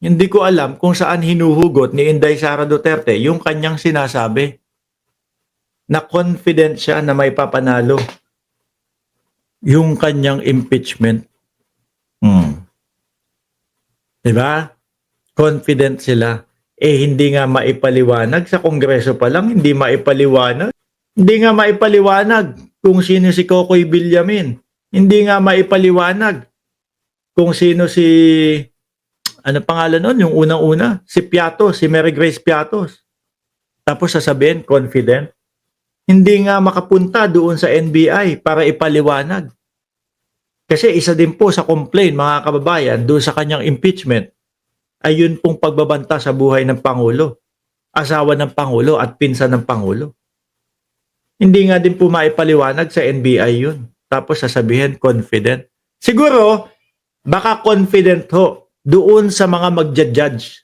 Hindi ko alam kung saan hinuhugot ni Inday Sara Duterte yung kanyang sinasabi na confident siya na may papanalo yung kanyang impeachment. Diba? Confident sila. Hindi nga maipaliwanag sa Kongreso pa lang, hindi maipaliwanag. Hindi nga maipaliwanag kung sino si Kokoy Villamin. Hindi nga maipaliwanag kung sino si, ano pangalan nun, yung unang-una, si Piatos, si Mary Grace Piatos. Tapos sasabihin, confident. Hindi nga makapunta doon sa NBI para ipaliwanag. Kasi isa din po sa complaint, mga kababayan, doon sa kanyang impeachment, ay yun pong pagbabanta sa buhay ng Pangulo, asawa ng Pangulo at pinsan ng Pangulo. Hindi nga din po maipaliwanag sa NBI yun. Tapos sasabihin, confident. Siguro, baka confident ho doon sa mga magja-judge